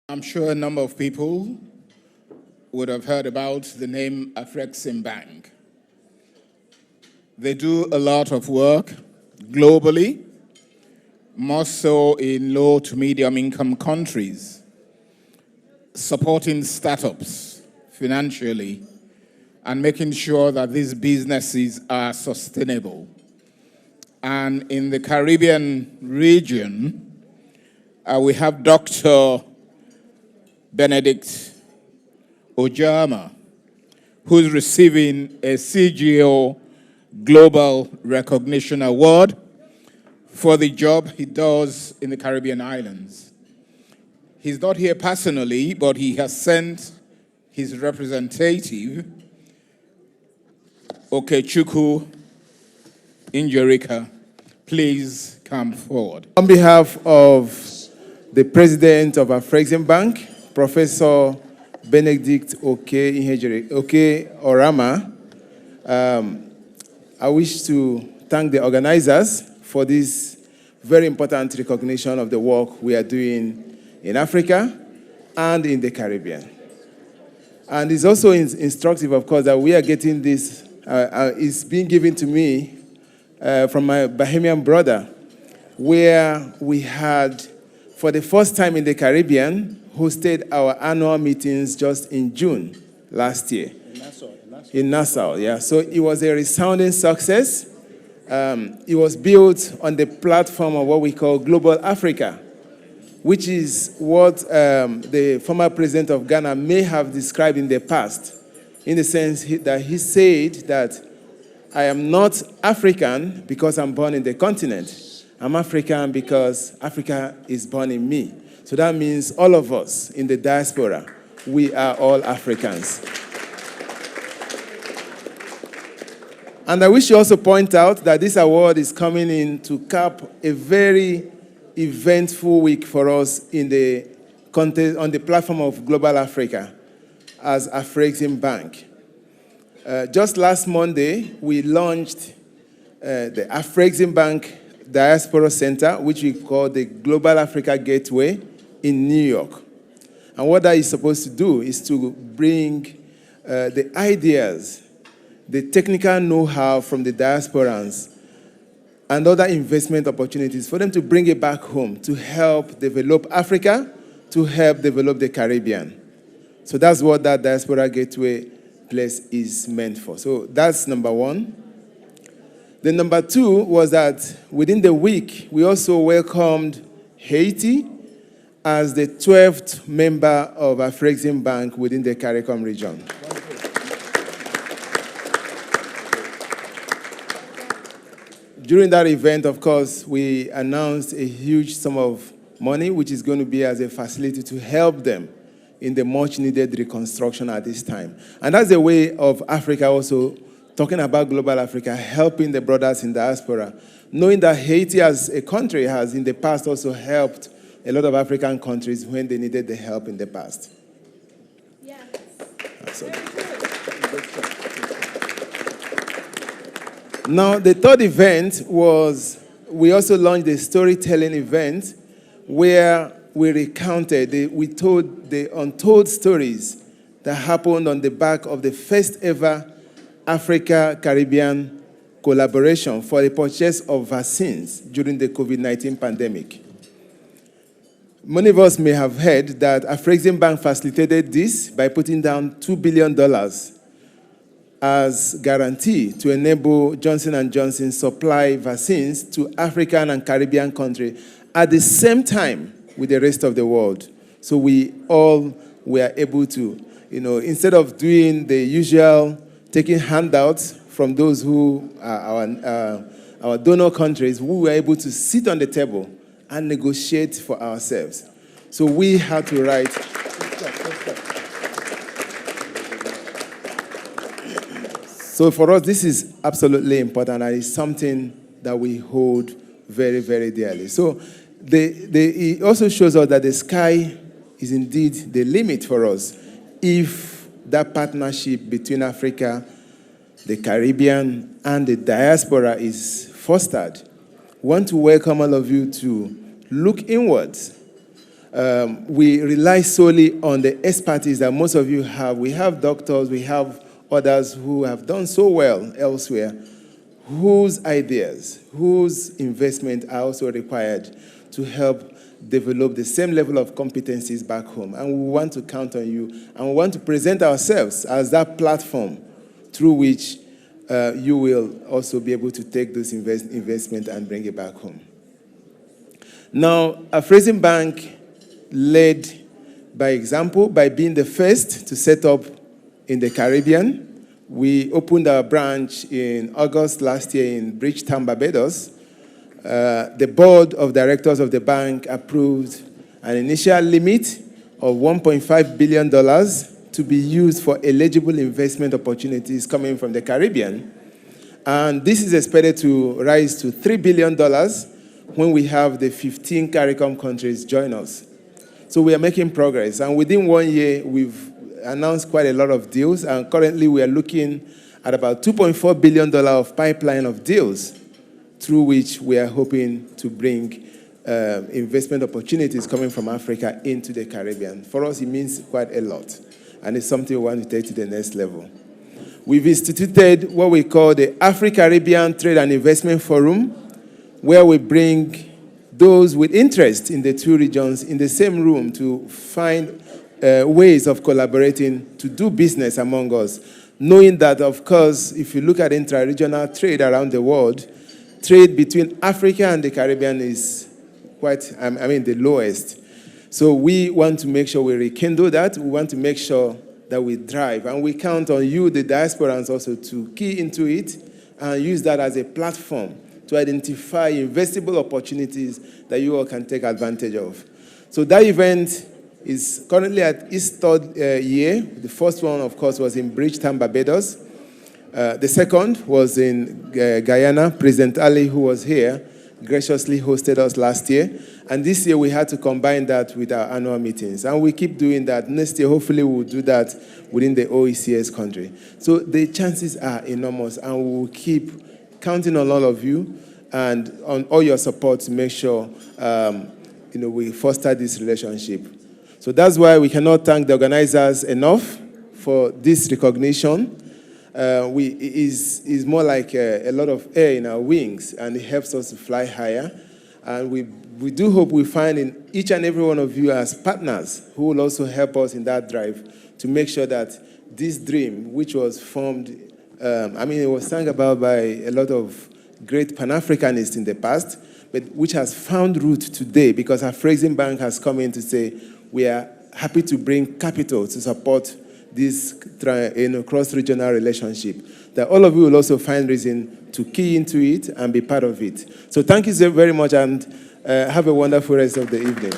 I'm sure a number of people would have heard about the name Afreximbank. They do a lot of work globally, more so in low to medium income countries, supporting startups financially and making sure that these businesses are sustainable. And in the Caribbean region, we have Dr. Benedict Ojama, who's receiving a CGO Global Recognition Award for the job he does in the Caribbean islands. He's not here personally, but he has sent his representative, Okechukwu Injorika. Please come forward. On behalf of the president of Afreximbank, Professor Benedict Oke Orama, I wish to thank the organizers for this very important recognition of the work we are doing in Africa and in the Caribbean. And it's also instructive, of course, that we are getting this, it's being given to me from my Bahamian brother, where we had, for the first time in the Caribbean, hosted our annual meetings just in June last year. In Nassau, yeah. So it was a resounding success. It was built on the platform of what we call Global Africa, which is what the former president of Ghana may have described in the past, in the sense that he said that I am not African because I'm born in the continent. I'm African because Africa is born in me. So that means all of us in the diaspora, we are all Africans. And I wish to also point out that this award is coming in to cap a very eventful week for us in the contest, on the platform of Global Africa as Afreximbank. Just last Monday, we launched the Afreximbank Diaspora Center, which we call the Global Africa Gateway in New York. And what that is supposed to do is to bring the ideas, the technical know-how from the diasporans and other investment opportunities for them to bring it back home to help develop Africa, to help develop the Caribbean. So that's what that Diaspora Gateway place is meant for. So that's number one. The number two was that within the week, we also welcomed Haiti as the 12th member of Afreximbank within the CARICOM region. During that event, of course, we announced a huge sum of money, which is going to be as a facility to help them in the much-needed reconstruction at this time. And that's a way of Africa also talking about Global Africa, helping the brothers in diaspora, knowing that Haiti as a country has in the past also helped a lot of African countries when they needed the help in the past. Yes. Absolutely. Now, the third event was, we also launched a storytelling event where we recounted, we told the untold stories that happened on the back of the first ever Africa-Caribbean collaboration for the purchase of vaccines during the COVID-19 pandemic. Many of us may have heard that Afreximbank facilitated this by putting down $2 billion as guarantee to enable Johnson & Johnson supply vaccines to African and Caribbean countries at the same time with the rest of the world. So we all were able to, instead of doing the usual taking handouts from those who are our donor countries, we were able to sit on the table and negotiate for ourselves. So we had to write. So for us, this is absolutely important, and it's something that we hold very, very dearly. So it also shows us that the sky is indeed the limit for us if that partnership between Africa, the Caribbean, and the diaspora is fostered. I want to welcome all of you to look inwards We rely solely on the expertise that most of you have. We have doctors, we have others who have done so well elsewhere, whose ideas, whose investment are also required to help develop the same level of competencies back home. And we want to count on you, and we want to present ourselves as that platform through which you will also be able to take those investment and bring it back home. Now, Afreximbank led by example by being the first to set up in the Caribbean. We opened our branch in August last year in Bridgetown, Barbados. The board of directors of the bank approved an initial limit of $1.5 billion to be used for eligible investment opportunities coming from the Caribbean. And this is expected to rise to $3 billion when we have the 15 CARICOM countries join us. So we are making progress. And within 1 year, we've announced quite a lot of deals. And currently, we are looking at about $2.4 billion of pipeline of deals through which we are hoping to bring investment opportunities coming from Africa into the Caribbean. For us, it means quite a lot. And it's something we want to take to the next level. We've instituted what we call the Afro-Caribbean Trade and Investment Forum, where we bring those with interest in the two regions in the same room to find ways of collaborating to do business among us, knowing that, of course, if you look at intra-regional trade around the world, trade between Africa and the Caribbean is quite, the lowest. So we want to make sure we rekindle that. We want to make sure that we drive. And we count on you, the diasporans, also to key into it and use that as a platform to identify investable opportunities that you all can take advantage of. So that event is currently at its third year. The first one, of course, was in Bridgetown, Barbados. The second was in Guyana. President Ali, who was here, graciously hosted us last year. And this year, we had to combine that with our annual meetings. And we keep doing that. Next year, hopefully, we'll do that within the OECS country. So the chances are enormous, and we will keep counting on all of you and on all your support to make sure we foster this relationship. So that's why we cannot thank the organizers enough for this recognition. Is more like a lot of air in our wings, and it helps us to fly higher. And we do hope we find in each and every one of you as partners who will also help us in that drive to make sure that this dream, which was formed, it was sung about by a lot of great Pan-Africanists in the past, but which has found root today because Afreximbank has come in to say, we are happy to bring capital to support this cross-regional relationship, that all of you will also find reason to key into it and be part of it. So thank you very much, and have a wonderful rest of the evening.